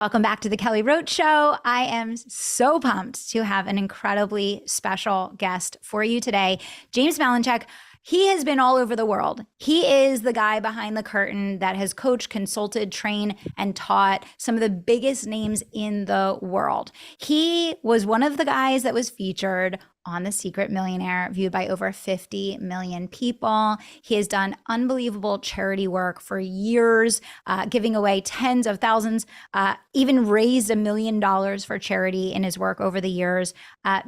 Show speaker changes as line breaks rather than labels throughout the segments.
Welcome back to the Kelly Roach Show. I am so pumped to have an incredibly special guest for you today, James Malinchak. He has been all over the world. He is the guy behind the curtain that has coached, consulted, trained, and taught some of the biggest names in the world. He was one of the guys that was featured on The Secret Millionaire, viewed by over 50 million people. He has done unbelievable charity work for years, giving away tens of thousands, even raised $1 million for charity in his work over the years,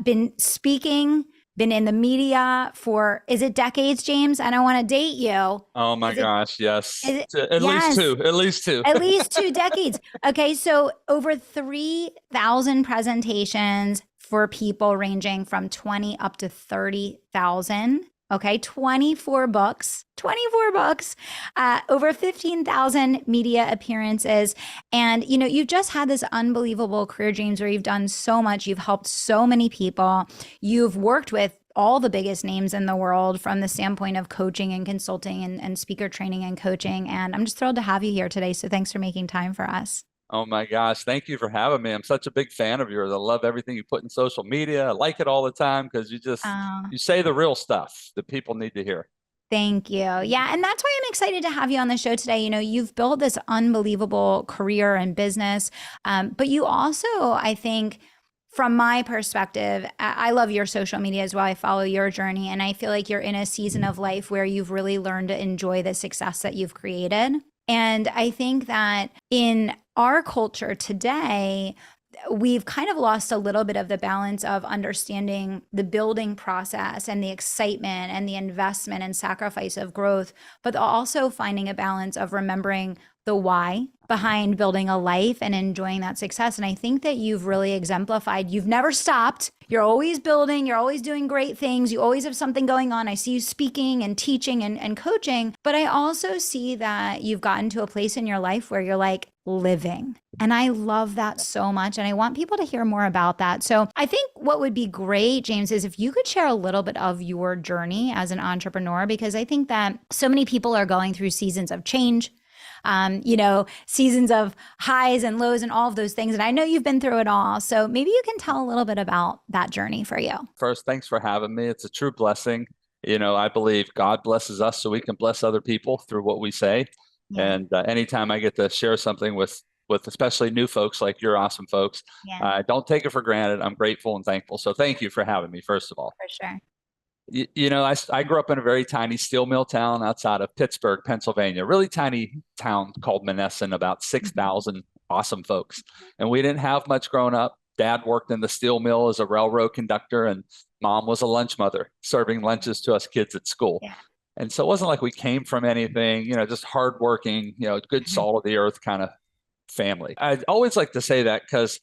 been speaking, been in the media for, is it decades, James? I don't want to date you.
Oh my gosh, yes. At least
Yes,
two, at least two.
at least 2 decades. Okay, so over 3,000 presentations for people ranging from 20 up to 30,000. Okay, 24 books, over 15,000 media appearances. And, you know, you've just had this unbelievable career, James, where you've done so much. You've helped so many people. You've worked with all the biggest names in the world from the standpoint of coaching and consulting and speaker training and coaching. And I'm just thrilled to have you here today. So thanks for making time for us.
Oh my gosh, thank you for having me. I'm such a big fan of yours. I love everything you put in social media. I like it all the time because
Oh,
you say the real stuff that people need to hear.
thank you. Yeah. And that's why I'm excited to have you on the show today. You know, you've built this unbelievable career and business, but you also, I think, from my perspective, I love your social media as well. I follow your journey, and I feel like you're in a season of life where you've really learned to enjoy the success that you've created. And I think that in our culture today, we've kind of lost a little bit of the balance of understanding the building process and the excitement and the investment and sacrifice of growth, but also finding a balance of remembering the why behind building a life and enjoying that success. And I think that you've really exemplified, you've never stopped. You're always building, you're always doing great things. You always have something going on. I see you speaking and teaching and coaching, but I also see that you've gotten to a place in your life where you're like living. And I love that so much. And I want people to hear more about that. So I think what would be great, James, is if you could share a little bit of your journey as an entrepreneur, because I think that so many people are going through seasons of change, seasons of highs and lows and all of those things. And I know you've been through it all. So maybe you can tell a little bit about that journey for you.
First, thanks for having me. It's a true blessing. You know, I believe God blesses us so we can bless other people through what we say.
Yeah.
And anytime I get to share something with especially new folks like you're awesome folks,
Yeah,
don't take it for granted. I'm grateful and thankful. So thank you for having me, first of all.
for sure.
I grew up in a very tiny steel mill town outside of Pittsburgh, Pennsylvania, really tiny town called Menneson, about 6,000 awesome folks. And we didn't have much growing up. Dad worked in the steel mill as a railroad conductor, and mom was a lunch mother, serving lunches to us kids at school.
Yeah.
And so it wasn't like we came from anything, just hardworking, good salt of the earth kind of family. I always like to say that because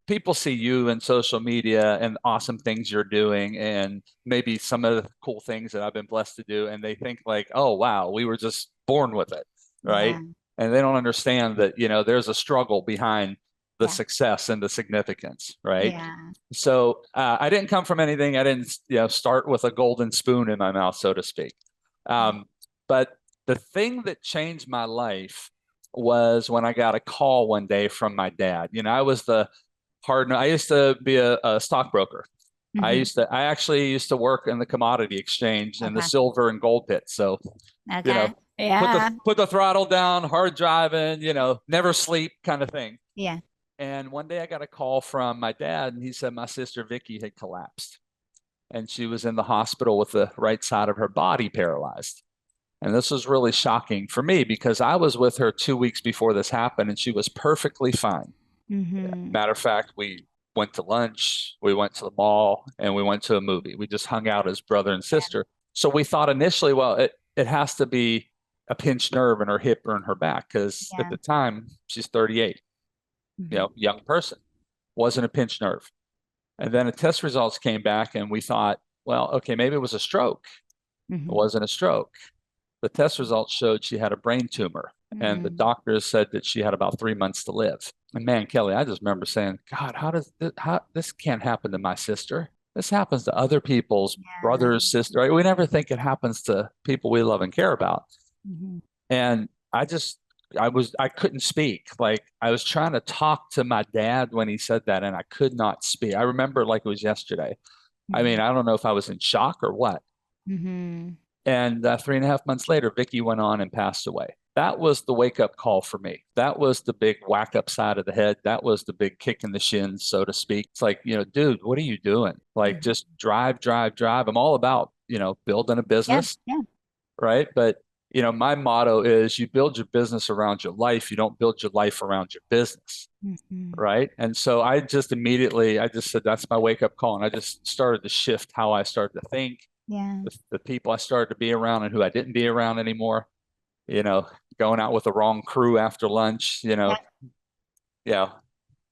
people see you in social media and awesome things you're doing and maybe some of the cool things that I've been blessed to do. And they think like, oh, wow, we were just born with it. Right.
Yeah.
And they don't understand that, there's a struggle behind the
Yeah.
success and the significance. Right.
Yeah.
So I didn't come from anything. I didn't, start with a golden spoon in my mouth, so to speak. But the thing that changed my life was when I got a call one day from my dad. I was I used to be a stockbroker.
Mm-hmm.
I actually used to work in the commodity exchange in the
Okay.
silver and gold pit. So, you know,
Okay. Yeah.
put the throttle down, hard driving, never sleep kind of thing.
Yeah.
And one day I got a call from my dad and he said my sister Vicky had collapsed and she was in the hospital with the right side of her body paralyzed. And this was really shocking for me because I was with her 2 weeks before this happened and she was perfectly fine.
Mm-hmm.
Matter of fact, we went to lunch, we went to the mall, and we went to a movie. We just hung out as brother and sister. So we thought initially, well, it has to be a pinched nerve in her hip or in her back because at
Yeah.
the time she's 38,
Mm-hmm.
young person, wasn't a pinched nerve. And then the test results came back and we thought, well, okay, maybe it was a stroke. It
Mm-hmm.
wasn't a stroke. The test results showed she had a brain tumor, and the
Mm-hmm.
doctors said that she had about 3 months to live. And man, Kelly, I just remember saying, God, how this can't happen to my sister? This happens to other people's
Yeah.
brothers, sisters, right? We never think it happens to people we love and care about.
Mm-hmm.
And I just I couldn't speak. Like I was trying to talk to my dad when he said that, and I could not speak. I remember like it was yesterday. I mean, I don't know if I was in shock or what.
Mm-hmm.
And 3.5 months later, Vicky went on and passed away. That was the wake up call for me. That was the big whack upside of the head. That was the big kick in the shins, so to speak. It's like, dude, what are you doing? Like, just drive, drive, drive. I'm all about, building a
Yeah.
business,
Yeah.
right? But, my motto is you build your business around your life. You don't build your life around your business,
Mm-hmm.
right? And so I just said, that's my wake up call. And I just started to shift how I started to think,
Yeah.
the people I started to be around and who I didn't be around anymore, you know, going out with the wrong crew after lunch,
Yeah.
yeah,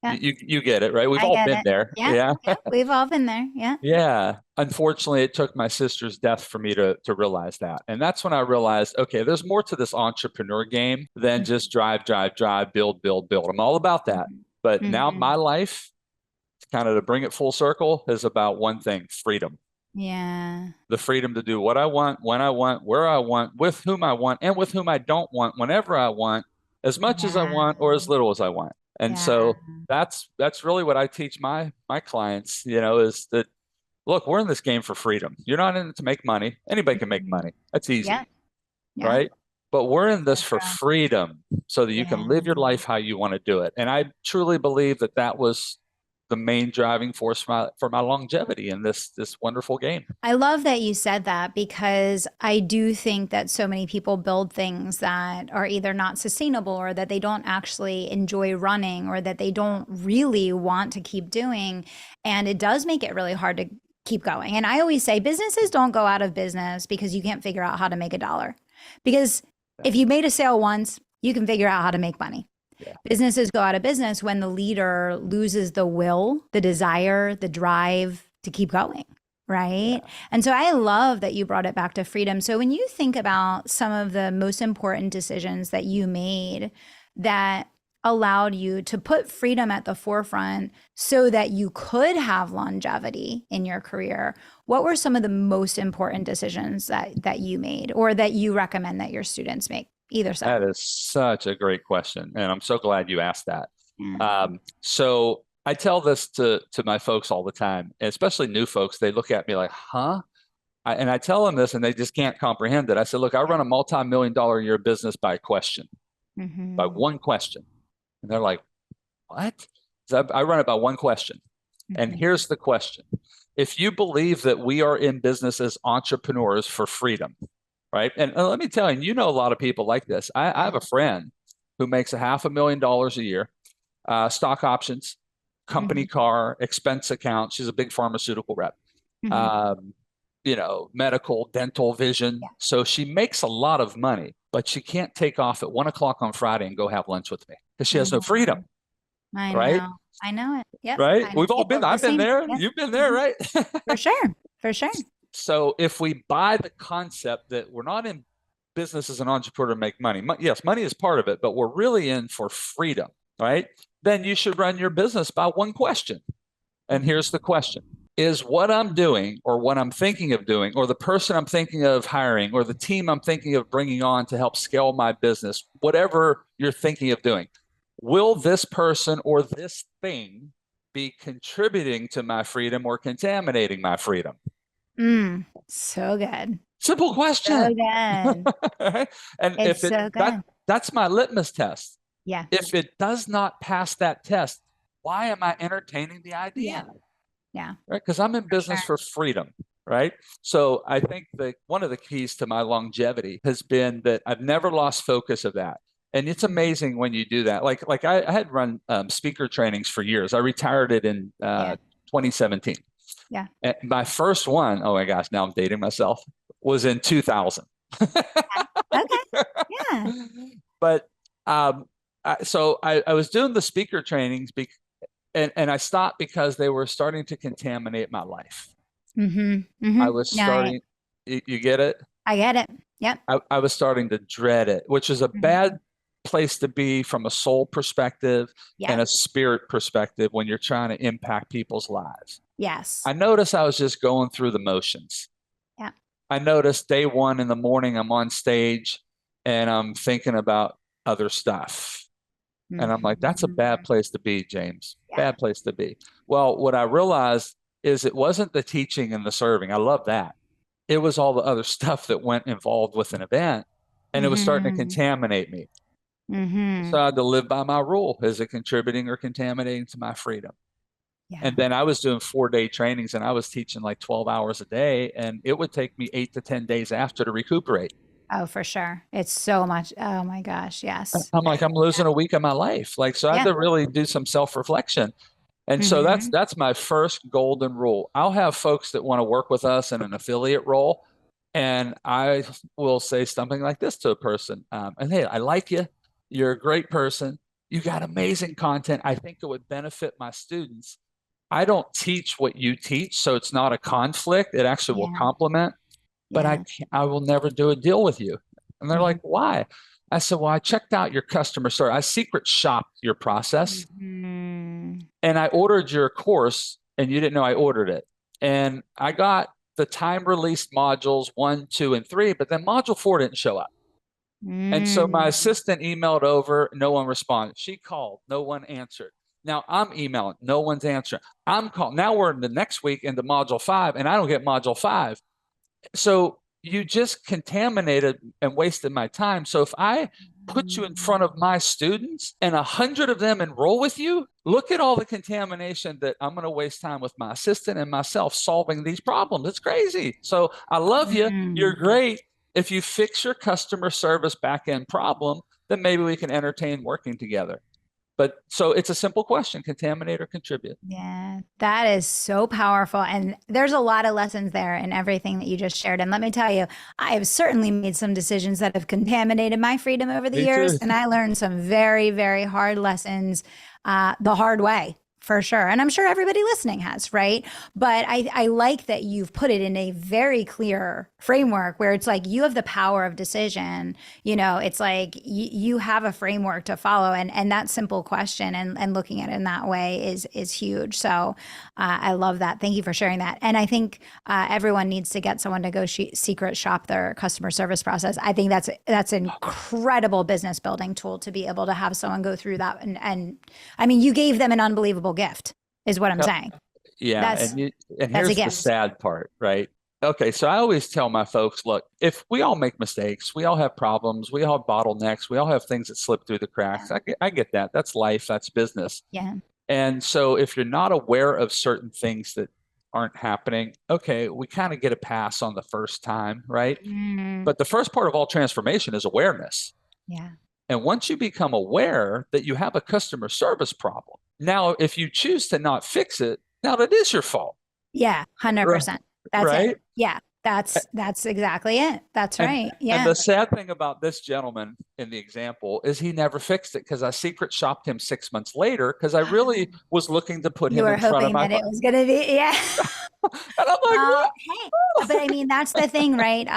Yeah.
you get it, right? We've
I
all
get
been
it.
there.
Yeah.
Yeah.
Yeah. We've all been there. Yeah.
Yeah. Unfortunately, it took my sister's death for me to realize that. And that's when I realized, okay, there's more to this entrepreneur game than just drive, drive, drive, build, build, build. I'm all about that. But now
Mm-hmm.
my life, kind of to bring it full circle, is about one thing: freedom.
Yeah.
The freedom to do what I want, when I want, where I want, with whom I want, and with whom I don't want, whenever I want, as much as I
Yeah.
want or as little as I want. And
Yeah.
so that's really what I teach my clients, is that, look, we're in this game for freedom. You're not in it to make money. Anybody can make
Mhm.
money. That's easy,
Yeah. Yeah.
right? But we're in this
So
for
true.
freedom so that you can live
Yeah.
your life how you want to do it. And I truly believe that was the main driving force for my longevity in this wonderful game.
I love that you said that because I do think that so many people build things that are either not sustainable or that they don't actually enjoy running or that they don't really want to keep doing. And it does make it really hard to keep going. And I always say businesses don't go out of business because you can't figure out how to make a dollar. Because if you made a sale once, you can figure out how to make money.
Yeah.
Businesses go out of business when the leader loses the will, the desire, the drive to keep going. Right.
Yeah.
And so I love that you brought it back to freedom. So when you think about some of the most important decisions that you made that allowed you to put freedom at the forefront so that you could have longevity in your career, what were some of the most important decisions that you made or that you recommend that your students make? Either side.
That is such a great question, and I'm so glad you asked that.
Yeah.
So I tell this to my folks all the time, especially new folks. They look at me like, "Huh?" And I tell them this, and they just can't comprehend it. I said, "Look, I run a multi-million-dollar a year business by a question, by
Mm-hmm.
one question." And they're like, "What?" So I run it by one question, and
Mm-hmm.
here's the question: if you believe that we are in business as entrepreneurs for freedom, right? And let me tell you, a lot of people like this. I have a friend who makes $500,000 a year, stock options, company
Mm-hmm.
car, expense account. She's a big pharmaceutical rep,
Mm-hmm.
um, medical, dental, vision.
Yeah.
So she makes a lot of money, but she can't take off at 1 o'clock on Friday and go have lunch with me because she
I
has no
know.
freedom,
I
right?
know. I know it. Yep.
Right?
I know
We've all been,
people the
I've been
same.
there,
Yep.
you've been there,
Hmm.
right?
For sure. For sure.
So if we buy the concept that we're not in business as an entrepreneur to make money, yes, money is part of it, but we're really in for freedom, right? Then you should run your business by one question. And here's the question: is what I'm doing or what I'm thinking of doing or the person I'm thinking of hiring or the team I'm thinking of bringing on to help scale my business, whatever you're thinking of doing, will this person or this thing be contributing to my freedom or contaminating my freedom?
So good.
Simple
So
question.
good.
And
It's
if
so good.
that's my litmus test.
Yeah.
If it does not pass that test, why am I entertaining the
Yeah.
idea?
Yeah.
Right? Because I'm in
For sure.
business for freedom, right? So I think that one of the keys to my longevity has been that I've never lost focus of that. And it's amazing when you do that. Like I had run speaker trainings for years. I retired it in
Yeah.
2017.
Yeah.
And my first one, oh my gosh, now I'm dating myself, was in 2000.
Okay. Yeah.
But I was doing the speaker trainings and I stopped because they were starting to contaminate my life.
Mm-hmm.
I
Mm-hmm.
was
Yeah.
starting, you get it?
I get it. Yep.
I was starting to dread it, which is a
Mm-hmm.
bad place to be from a soul perspective and
Yep.
a spirit perspective when you're trying to impact people's lives.
Yes.
I noticed I was just going through the motions.
Yeah.
I noticed day one in the morning, I'm on stage and I'm thinking about, other stuff. And I'm like, that's a bad
Mhm.
place to be, James.
Yeah.
Bad place to be. Well, what I realized is it wasn't the teaching and the serving. I love that. It was all the other stuff that went involved with an event, and it was starting to
Mhm.
contaminate me. So
Mhm.
I had to live by my rule. Is it contributing or contaminating to my freedom?
Yeah.
And then I was doing 4-day trainings and I was teaching like 12 hours a day, and it would take me 8 to 10 days after to recuperate.
Oh, for sure. It's so much. Oh my gosh. Yes.
I'm like, I'm losing a week of my life. Like, so I had
Yeah.
to really do some self-reflection. And so that's
Mhm.
that's my first golden rule. I'll have folks that want to work with us in an affiliate role, and I will say something like this to a person. And hey, I like you. You're a great person. You got amazing content. I think it would benefit my students. I don't teach what you teach, so it's not a conflict. It actually will
Yeah.
complement, but
Yeah.
I will never do a deal with you. And they're
Mhm.
like, why? I said, well, I checked out your customer service. I secret shopped your process,
Mhm.
and I ordered your course, and you didn't know I ordered it. And I got the time released modules 1, 2, and 3, but then module 4 didn't show up. And so my
Mm.
assistant emailed over, no one responded. She called, no one answered. Now I'm emailing, no one's answering. I'm calling. Now we're in the next week into module 5, and I don't get module 5. So you just contaminated and wasted my time. So if I put you in front of my students and 100 of them enroll with you, look at all the contamination that I'm going to waste time with my assistant and myself solving these problems. It's crazy. So I love you. You're
Mm.
great. If you fix your customer service back-end problem, then maybe we can entertain working together. But so it's a simple question: contaminate or contribute.
Yeah, that is so powerful. And there's a lot of lessons there in everything that you just shared. And let me tell you, I have certainly made some decisions that have contaminated my freedom over the
Me
years.
too.
And I learned some very, very hard lessons the hard way. For sure. And I'm sure everybody listening has, right? But I like that you've put it in a very clear framework where it's like you have the power of decision. You know, it's like you have a framework to follow, and that simple question and looking at it in that way is huge. So I love that. Thank you for sharing that. And I think everyone needs to get someone to go secret shop their customer service process. I think that's an incredible business building tool to be able to have someone go through that. And I mean, you gave them an unbelievable gift, is what I'm
Yep.
saying.
Yeah,
That's
and
that's a
here's the
gift.
sad part, right? Okay, so I always tell my folks, look, if we all make mistakes, we all have problems, we all have bottlenecks, we all have things that slip through the
Yeah.
cracks. I get that. That's life, that's business.
Yeah.
And so if you're not aware of certain things that aren't happening, okay, we kind of get a pass on the first time, right?
Mm,
But the first part of all transformation is awareness.
yeah.
And once you become aware that you have a customer service problem, now if you choose to not fix it, now that is your fault.
Yeah.
Right.
100%. That's it.
Right.
Yeah. That's exactly it. That's
And
right.
and
Yeah.
the sad thing about this gentleman in the example is he never fixed it, because I secret shopped him 6 months later because I really was looking to put
You
him
were
in front of
hoping
my
that it was going to be, yeah.
and I'm like,
Well,
what?
hey, but I mean that's the thing, right?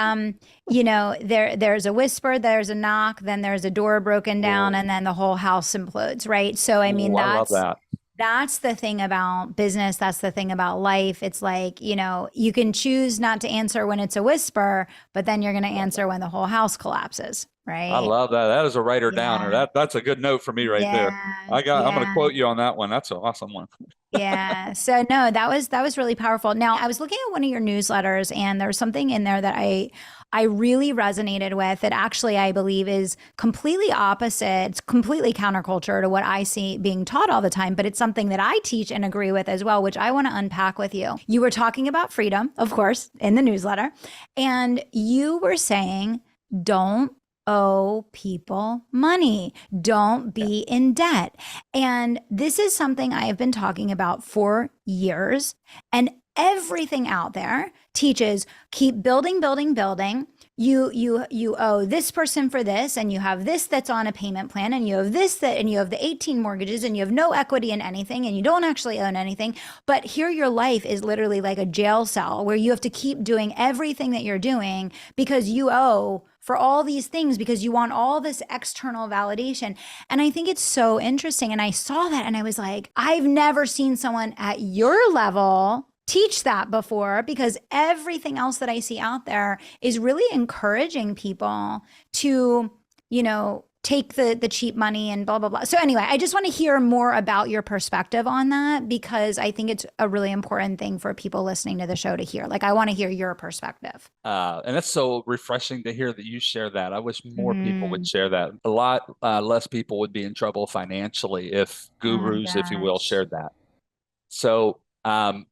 You know, there's a whisper, there's a knock, then there's a door broken down,
Oh,
and then the whole house implodes, right? So I mean
oh, I love that.
that's the thing about business, that's the thing about life. It's like, you know, you can choose not to answer when it's a whisper, but then you're going to answer when the whole house collapses,
I
right?
love that. That is a writer downer.
Yeah.
That's a good note for me right there.
Yeah.
I'm going to
Yeah.
quote you on that one. That's an awesome one.
Yeah. So no, that was really powerful. Now, I was looking at one of your newsletters and there's something in there that I really resonated with that actually I believe is completely opposite. It's completely counterculture to what I see being taught all the time, but it's something that I teach and agree with as well, which I want to unpack with you. You were talking about freedom, of course, in the newsletter, and you were saying don't owe people money. Don't
Yeah.
be in debt. And this is something I have been talking about for years. And everything out there teaches keep building, building, building. You owe this person for this, and you have this that's on a payment plan, and you have this that, and you have the 18 mortgages, and you have no equity in anything, and you don't actually own anything. But here, your life is literally like a jail cell where you have to keep doing everything that you're doing because you owe for all these things because you want all this external validation. And I think it's so interesting. And I saw that and I was like, I've never seen someone at your level teach that before, because everything else that I see out there is really encouraging people to, you know, take the cheap money and blah blah blah. So anyway, I just want to hear more about your perspective on that, because I think it's a really important thing for people listening to the show to hear. Like, I want to hear your perspective.
And that's so refreshing to hear that you share that. I wish more people would
Mm.
share that. A lot less people would be in trouble financially if
Oh my
gurus, if you will,
gosh.
shared that. So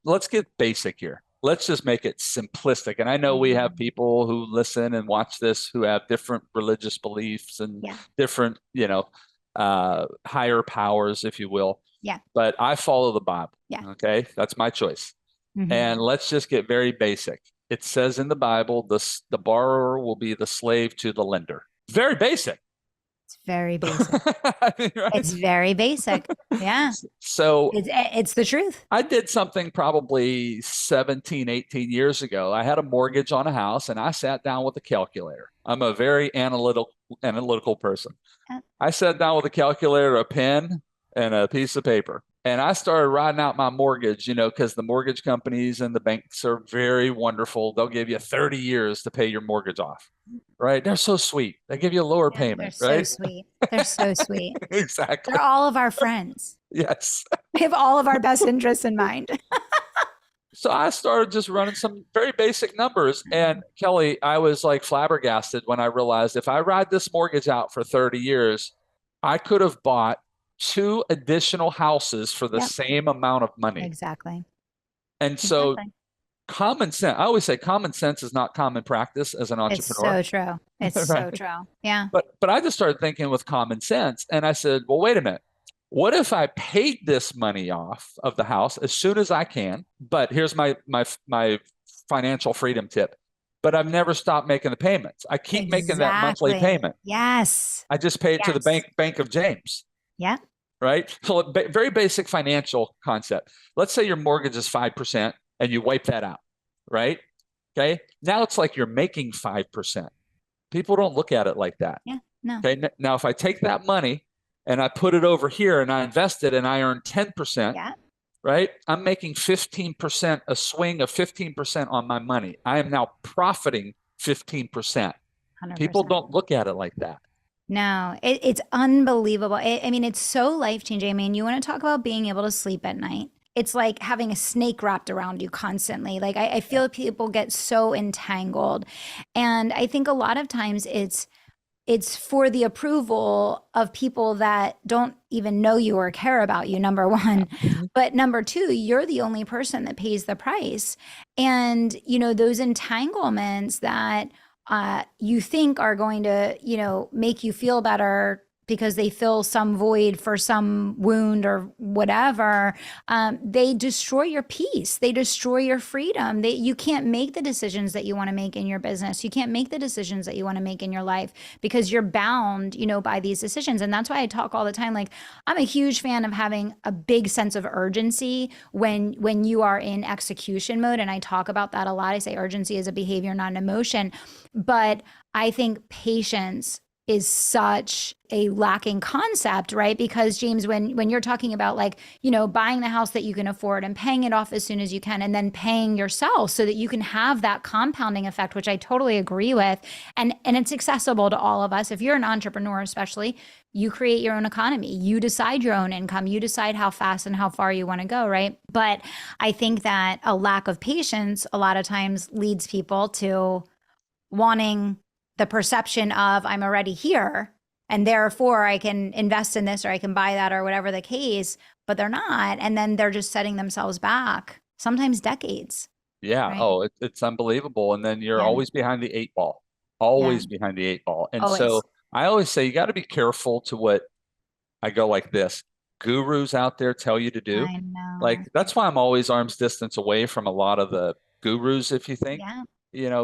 let's get basic here. Let's just make it simplistic. And I know we have
Mm.
people who listen and watch this who have different religious beliefs and
Yeah.
different, higher powers, if you will.
Yeah.
But I follow the Bible.
Yeah.
Okay. That's my choice.
Mm-hmm.
And let's just get very basic. It says in the Bible, the borrower will be the slave to the lender. Very basic.
It's very basic.
I mean, right?
It's very basic. Yeah.
So
It's the truth.
I did something probably 17, 18 years ago. I had a mortgage on a house and I sat down with a calculator. I'm a very analytical person.
Yeah.
I sat down with a calculator, a pen, and a piece of paper. And I started writing out my mortgage, because the mortgage companies and the banks are very wonderful. They'll give you 30 years to pay your mortgage off, right? They're so sweet. They give you a lower
Yeah, they're
payment,
so
right?
sweet. They're so sweet.
Exactly.
They're all of our friends.
Yes.
They have all of our best interests in mind.
So I started just running some very basic numbers. And Kelly, I was like flabbergasted when I realized if I ride this mortgage out for 30 years, I could have bought 2 additional houses for the
Yep.
same amount of money.
Exactly.
And so
Exactly.
common sense, I always say common sense is not common practice as an
It's
entrepreneur,
so true. It's so
right?
true. Yeah.
But I just started thinking with common sense and I said, well, wait a minute. What if I paid this money off of the house as soon as I can? But here's my financial freedom tip. But I've never stopped making the payments. I keep making that monthly
Exactly.
payment.
Yes.
I just pay it to the
Yes.
Bank of James,
Yeah.
right? So very basic financial concept. Let's say your mortgage is 5% and you wipe that out, right? Okay. Now it's like you're making 5%. People don't look at it like that.
Yeah. No.
Okay. Now, if I take that money and I put it over here and I invest it and I earn 10%,
Yeah.
right? I'm making 15%, a swing of 15% on my money. I am now profiting 15%. People
100%.
don't look at it like that.
No, it's unbelievable. I mean, it's so life changing. I mean, you want to talk about being able to sleep at night. It's like having a snake wrapped around you constantly. Like, I feel people get so entangled. And I think a lot of times it's for the approval of people that don't even know you or care about you, number one.
Mhm.
But number two, you're the only person that pays the price. And, those entanglements that you think are going to, make you feel better because they fill some void for some wound or whatever, they destroy your peace. They destroy your freedom. You can't make the decisions that you want to make in your business. You can't make the decisions that you want to make in your life because you're bound, by these decisions. And that's why I talk all the time. Like, I'm a huge fan of having a big sense of urgency when you are in execution mode. And I talk about that a lot. I say urgency is a behavior, not an emotion. But I think patience is such a lacking concept, right? Because James, when you're talking about like, buying the house that you can afford and paying it off as soon as you can, and then paying yourself so that you can have that compounding effect, which I totally agree with. And it's accessible to all of us. If you're an entrepreneur, especially, you create your own economy. You decide your own income. You decide how fast and how far you want to go, right? But I think that a lack of patience a lot of times leads people to wanting the perception of I'm already here and therefore I can invest in this or I can buy that or whatever the case, but they're not. And then they're just setting themselves back, sometimes decades.
Yeah.
Right.
Oh, it's unbelievable. And then you're
Yeah.
always behind the 8 ball,
Yeah.
always behind the 8 ball. And
Always.
so I always say you got to be careful to what I go like this. Gurus out there tell you to do.
I know.
Like that's why I'm always arm's distance away from a lot of the gurus, if you think,
Yeah.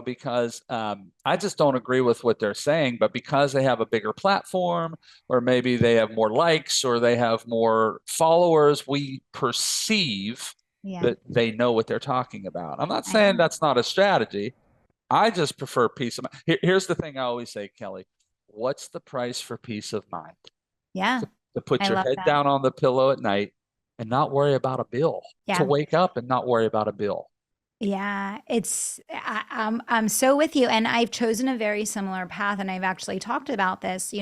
because I just don't agree with what they're saying. But because they have a bigger platform, or maybe they have more likes, or they have more followers, we perceive
Yeah.
that they know what they're talking about. I'm not
I know.
saying that's not a strategy. I just prefer peace of mind. Here's the thing I always say, Kelly. What's the price for peace of mind?
Yeah.
To put
I
your
love
head
that.
down on the pillow at night and not worry about a bill, to
Yeah.
wake up and not worry about a bill.
Yeah, I'm so with you, and I've chosen a very similar path, and I've actually talked about this.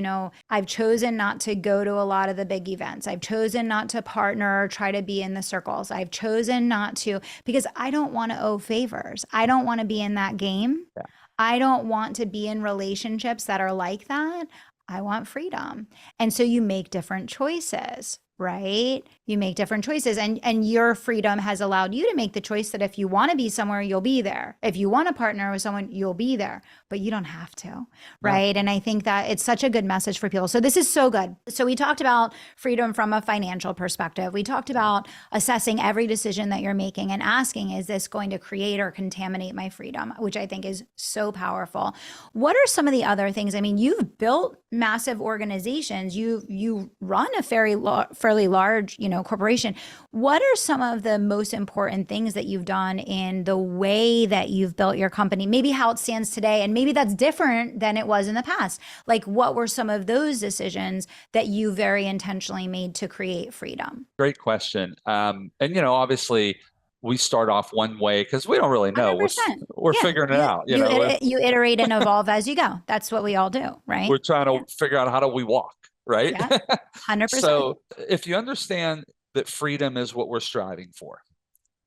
I've chosen not to go to a lot of the big events. I've chosen not to partner or try to be in the circles. I've chosen not to because I don't want to owe favors. I don't want to be in that game.
Yeah.
I don't want to be in relationships that are like that. I want freedom. And so you make different choices, right? You make different choices, and your freedom has allowed you to make the choice that if you want to be somewhere, you'll be there. If you want to partner with someone, you'll be there, but you don't have to,
No.
right? And I think that it's such a good message for people. So this is so good. So we talked about freedom from a financial perspective. We talked about assessing every decision that you're making and asking, is this going to create or contaminate my freedom, which I think is so powerful. What are some of the other things? I mean, you've built massive organizations. You run a fairly large, corporation. What are some of the most important things that you've done in the way that you've built your company? Maybe how it stands today, and maybe that's different than it was in the past. Like, what were some of those decisions that you very intentionally made to create freedom?
Great question. And obviously we start off one way because we don't really know.
100%.
We're
Yeah.
figuring it
You
out.
you it, you iterate and evolve as you go. That's what we all do, right?
We're trying
Yeah.
to figure out how do we walk, right?
Yeah. 100%.
So if you understand that freedom is what we're striving for,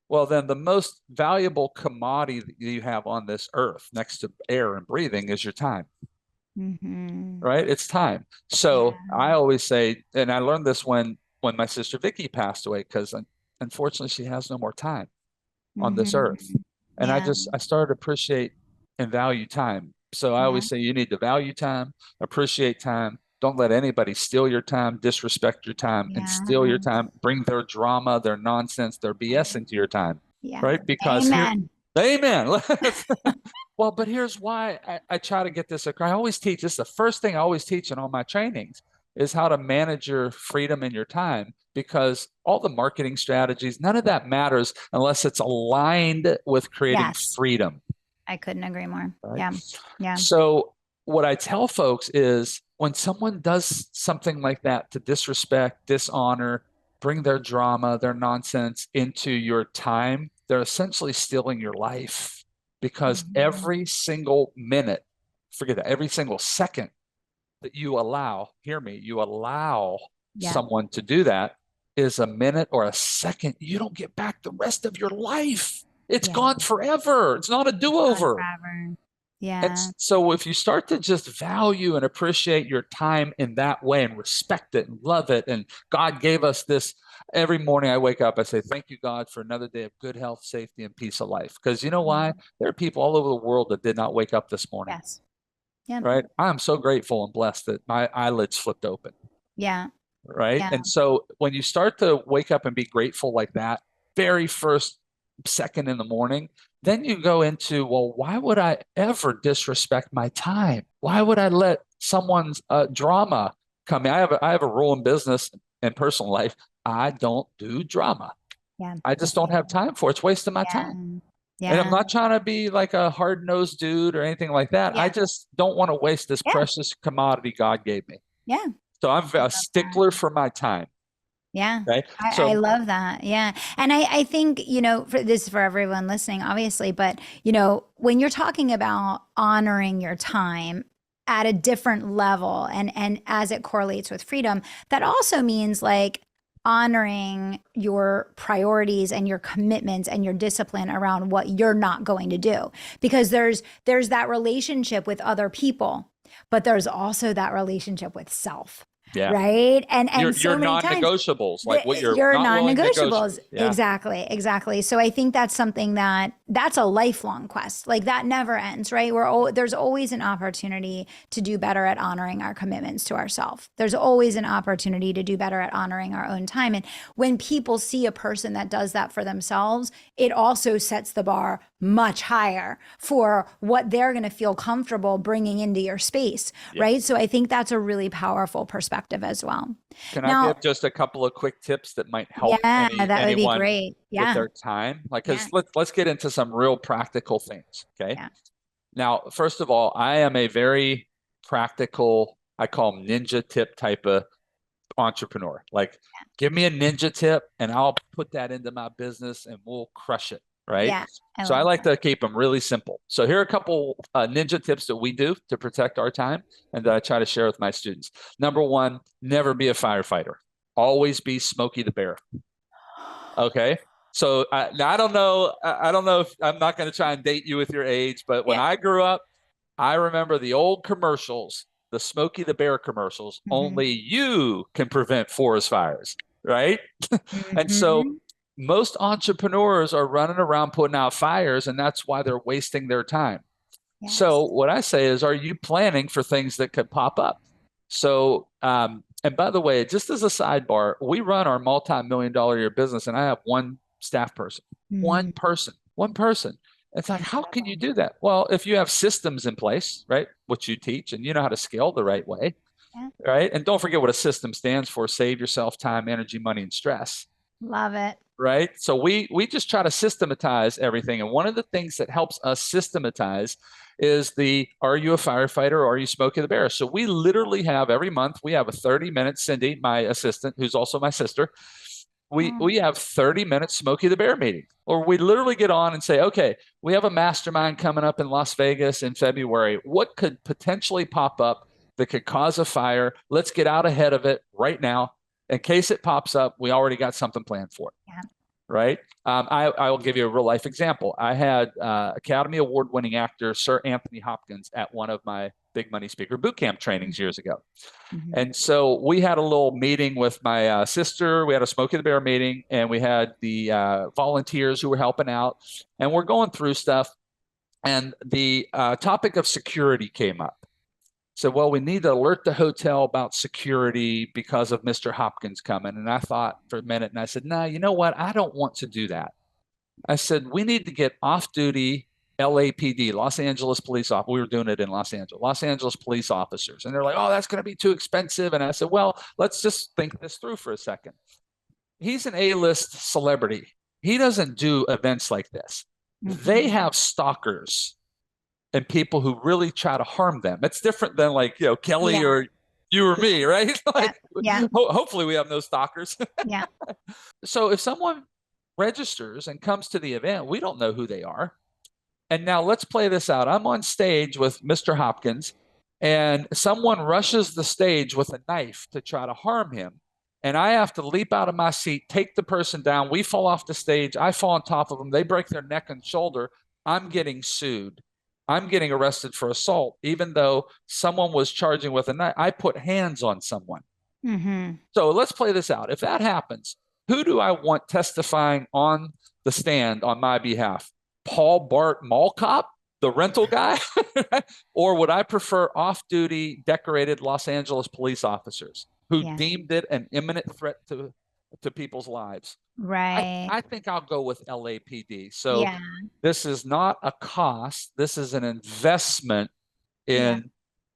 well, then the most valuable commodity that you have on this earth next to air and breathing is your time,
Mm-hmm.
right? It's time.
Yeah.
So I always say, and I learned this when my sister Vicky passed away, because unfortunately she has no more time on this earth.
Mm-hmm.
And
Yeah.
I started to appreciate and value time. So I
Yeah.
always say you need to value time, appreciate time. Don't let anybody steal your time, disrespect your time, and
Yeah.
steal your time, bring their drama, their nonsense, their BS into your time,
Yeah.
right? Because here,
Amen.
amen. Well, but here's why I try to get this across. I always teach this. The first thing I always teach in all my trainings is how to manage your freedom and your time, because all the marketing strategies, none of that matters unless it's aligned with creating
Yes.
freedom,
I couldn't agree more.
right?
Yeah. Yeah.
So what I tell folks is when someone does something like that to disrespect, dishonor, bring their drama, their nonsense into your time, they're essentially stealing your life, because
Mhm.
every single minute, forget that, every single second that you allow, hear me, you allow
Yeah.
someone to do that is a minute or a second you don't get back the rest of your life. It's
Yeah.
gone forever. It's not a
Gone
do-over.
forever.
And
Yeah.
so if you start to just value and appreciate your time in that way and respect it and love it, and God gave us this, every morning I wake up, I say, thank you, God, for another day of good health, safety, and peace of life. Because you know why?
Mhm.
There are people all over the world that did not wake up this morning,
Yes. Yep.
right? I'm so grateful and blessed that my eyelids flipped open,
Yeah.
right?
Yeah.
And so when you start to wake up and be grateful like that, very first second in the morning, then you go into, well, why would I ever disrespect my time? Why would I let someone's drama come in? I have a rule in business and personal life. I don't do drama.
Yeah.
I
The
just don't have
same.
time for it. It's wasting my
Yeah.
time. And I'm
Yeah.
not trying to be like a hard-nosed dude or anything like that. I
Yeah.
just don't want to waste this
Yeah.
precious commodity God gave me.
Yeah.
So I'm
I
a
love that.
stickler for my time.
Yeah.
Okay.
I
So
love that. Yeah. And I think, for this is for everyone listening, obviously, but when you're talking about honoring your time at a different level and as it correlates with freedom, that also means like honoring your priorities and your commitments and your discipline around what you're not going to do. Because there's that relationship with other people, but there's also that relationship with self.
yeah,
Right. And
your
so many times
non-negotiables, like what you're
your
not willing to negotiate.
non-negotiables.
Yeah.
Exactly. Exactly. So I think that's something that's a lifelong quest. Like that never ends, right? There's always an opportunity to do better at honoring our commitments to ourselves. There's always an opportunity to do better at honoring our own time. And when people see a person that does that for themselves, it also sets the bar much higher for what they're going to feel comfortable bringing into your space,
Yeah.
right? So I think that's a really powerful perspective as well.
Can I
Now,
give just a couple of quick tips that might help
yeah, that would be
anyone
great.
with
Yeah.
their time? Like,
Yeah.
because let's get into some real practical things. Okay.
Yeah.
Now, first of all, I am a very practical, I call them ninja tip type of entrepreneur. Like, give me a ninja tip and I'll put that into my business and we'll crush it. right?
Yeah. I
So I
love
like
that.
to keep them really simple. So here are a couple ninja tips that we do to protect our time and that I try to share with my students. Number one, never be a firefighter. Always be Smokey the Bear. Okay. So I don't know. I don't know if I'm not going to try and date you with your age, but when
Yeah.
I grew up, I remember the old commercials, the Smokey the Bear commercials.
Hmm.
Only you can prevent forest fires, right? And so
Hmm.
most entrepreneurs are running around putting out fires, and that's why they're wasting their time. So
Yes.
what I say is, are you planning for things that could pop up? So, and by the way, just as a sidebar, we run our multi-million-dollar a year business, and I have one staff person,
Hmm.
one person. It's like, how can you
Incredible.
do that? Well, if you have systems in place, right, which you teach, and you know how to scale the right way,
Yeah.
right? And don't forget what a system stands for: save yourself time, energy, money, and stress,
Love it.
right? So we just try to systematize everything. And one of the things that helps us systematize is the are you a firefighter or are you Smokey the Bear? So we literally have every month we have a 30-minute Cindy, my assistant, who's also my sister. We
Oh,
have 30-minute Smokey the Bear meeting, or we literally get on and say, okay, we have a mastermind coming up in Las Vegas in February. What could potentially pop up that could cause a fire? Let's get out ahead of it right now. In case it pops up, we already got something planned for it,
yeah.
right? I will give you a real life example. I had Academy Award winning actor Sir Anthony Hopkins at one of my big money speaker boot camp trainings years ago.
Hmm.
And so we had a little meeting with my sister. We had a Smokey the Bear meeting, and we had the volunteers who were helping out, and we're going through stuff. And the topic of security came up. So, well, we need to alert the hotel about security because of Mr. Hopkins coming. And I thought for a minute, and I said, "Nah, you know what? I don't want to do that." I said, we need to get off duty LAPD, Los Angeles police officers. We were doing it in Los Angeles police officers. And they're like, oh, that's going to be too expensive. And I said, well, let's just think this through for a second. He's an A-list celebrity. He doesn't do events like this. They
Hmm.
have stalkers and people who really try to harm them. It's different than like, Kelly
Yeah.
or you or me, right?
Yeah.
Like,
Yeah.
hopefully we have no stalkers.
Yeah.
So if someone registers and comes to the event, we don't know who they are. And now let's play this out. I'm on stage with Mr. Hopkins, and someone rushes the stage with a knife to try to harm him. And I have to leap out of my seat, take the person down. We fall off the stage. I fall on top of them. They break their neck and shoulder. I'm getting sued. I'm getting arrested for assault, even though someone was charging with a knife. I put hands on someone.
Hmm.
So let's play this out. If that happens, who do I want testifying on the stand on my behalf? Paul Bart Mall Cop, the rental guy? Or would I prefer off duty, decorated Los Angeles police officers who
Yeah.
deemed it an imminent threat to people's lives?
Right.
I think I'll go with LAPD. So
Yeah.
this is not a cost, this is an investment
Yeah.
in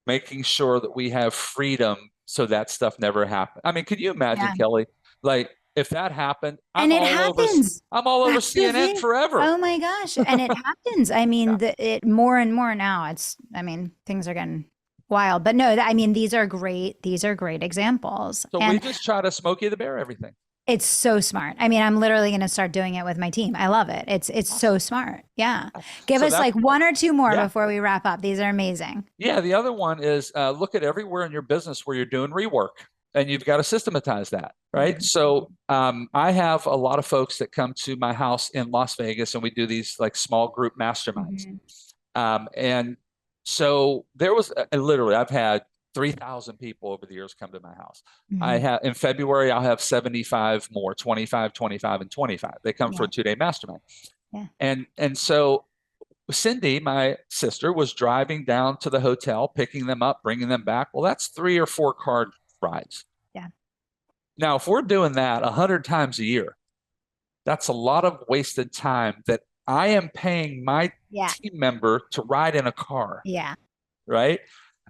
making sure that we have freedom so that stuff never happened. I mean, could you imagine,
Yeah.
Kelly? Like if that happened,
And it happens.
I'm all over
That's the
CNN
thing.
forever.
Oh my gosh. And it happens. I
Yeah.
mean, it more and more now. I mean, things are getting wild. But no, I mean, these are great examples.
So we
And
just try to Smokey the Bear everything.
it's so smart. I mean, I'm literally going to start doing it with my team. I love it. It's
Awesome.
so smart. Yeah. Give
So
us
that
like one or two more
yeah.
before we wrap up. These are amazing.
Yeah, the other one is look at everywhere in your business where you're doing rework, and you've got to systematize that, right?
Mhm.
So I have a lot of folks that come to my house in Las Vegas, and we do these like small group masterminds.
Mhm.
And so there was literally, I've had 3,000 people over the years come to my house. I
Mhm.
have in February, I'll have 75 more, 25, 25, and 25. They come for
Yeah.
a 2-day mastermind.
Yeah.
And so Cindy, my sister, was driving down to the hotel, picking them up, bringing them back. Well, that's 3 or 4 car rides.
Yeah.
Now, if we're doing that 100 times a year, that's a lot of wasted time that I am paying my
Yeah.
team member to ride in a car,
Yeah.
right?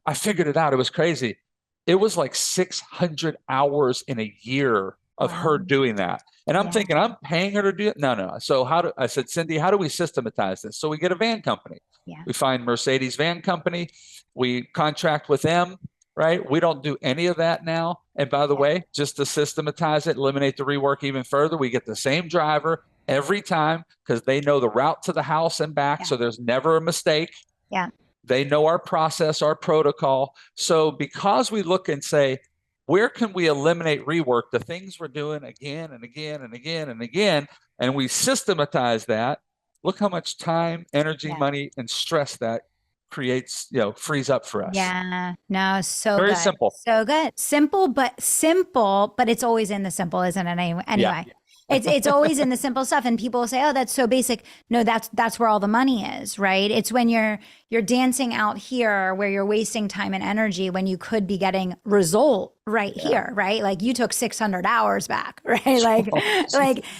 I figured it out. It was crazy. It was like 600 hours in a year of
Wow.
her doing that. And I'm
Yeah.
thinking, I'm paying her to do it. No, no. So I said, Cindy, how do we systematize this? So we get a van company.
Yeah.
We find Mercedes van company. We contract with them, right? We don't do any of that now. And by the
Yeah.
way, just to systematize it, eliminate the rework even further, we get the same driver every time because they know the route to the house and back.
Yeah.
So there's never a mistake.
Yeah.
They know our process, our protocol. So because we look and say, where can we eliminate rework, the things we're doing again and again and again and again, and we systematize that, look how much time, energy,
Yeah.
money, and stress that creates, frees up for us.
Yeah. No, so
Very
good.
simple.
So good. Simple, but it's always in the simple, isn't it? Anyway.
Yeah.
It's always in the simple stuff. And people say, oh, that's so basic. No, that's where all the money is, right? It's when you're dancing out here where you're wasting time and energy when you could be getting result right here, right? Like you took 600 hours back, right? Like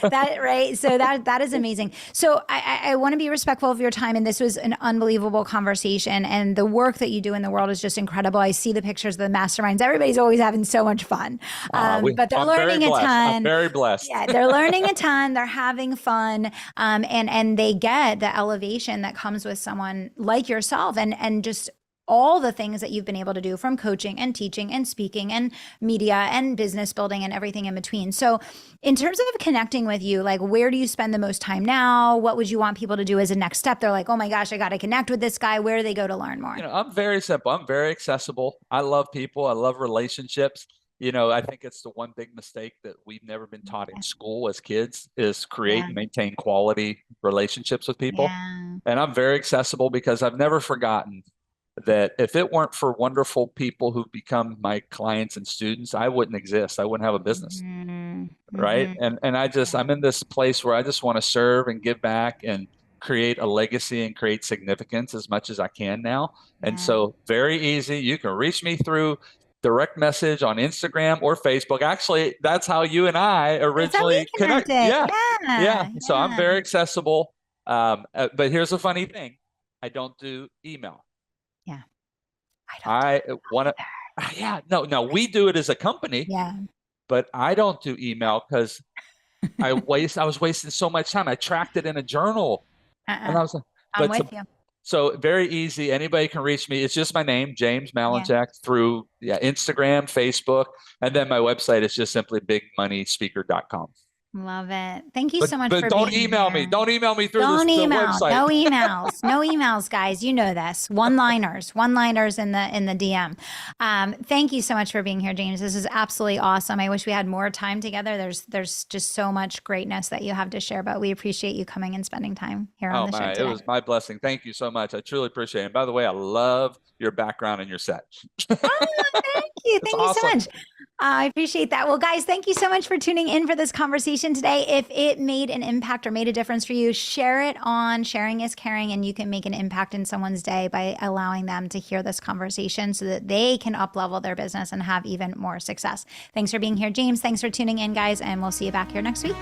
that, right? So that is amazing. So I want to be respectful of your time. And this was an unbelievable conversation. And the work that you do in the world is just incredible. I see the pictures of the masterminds. Everybody's always having so much fun. But they're learning a ton.
I'm very blessed.
Yeah, they're learning a ton. They're having fun. And they get the elevation that comes with someone like yourself and just all the things that you've been able to do from coaching and teaching and speaking and media and business building and everything in between. So in terms of connecting with you, like where do you spend the most time now? What would you want people to do as a next step? They're like, oh my gosh, I got to connect with this guy. Where do they go to learn more?
I'm very simple. I'm very accessible. I love people. I love relationships. I think it's the one big mistake that we've never been taught in school as kids is create and maintain quality relationships with people.
Yeah.
And I'm very accessible because I've never forgotten that if it weren't for wonderful people who become my clients and students, I wouldn't exist. I wouldn't have a business.
Mm-hmm.
Right. And I'm in this place where I just want to serve and give back and create a legacy and create significance as much as I can now.
Yeah.
And so very easy. You can reach me through direct message on Instagram or Facebook. Actually, that's how you and I originally connected. Yeah. So I'm very accessible. But here's the funny thing. I don't do email.
Yeah.
I want to, no, we do it as a company.
Yeah.
But I don't do email because I was wasting so much time. I tracked it in a journal. And I was like,
I'm with you.
So very easy. Anybody can reach me. It's just my name, James Malinchak, through Instagram, Facebook. And then my website is just simply bigmoneyspeaker.com.
Love it. Thank you so much for
don't
being
email
here.
me. Don't email me through
the
website.
No emails. No emails, guys. You know this. One-liners in the DM. Thank you so much for being here, James. This is absolutely awesome. I wish we had more time together. There's just so much greatness that you have to share, but we appreciate you coming and spending time here on the show today.
It was my blessing. Thank you so much. I truly appreciate it. And by the way, I love your background and your set.
Oh, thank you. Thank you so much. I appreciate that. Well, guys, thank you so much for tuning in for this conversation today. If it made an impact or made a difference for you, share it on Sharing is Caring, and you can make an impact in someone's day by allowing them to hear this conversation so that they can up-level their business and have even more success. Thanks for being here, James. Thanks for tuning in, guys, and we'll see you back here next week.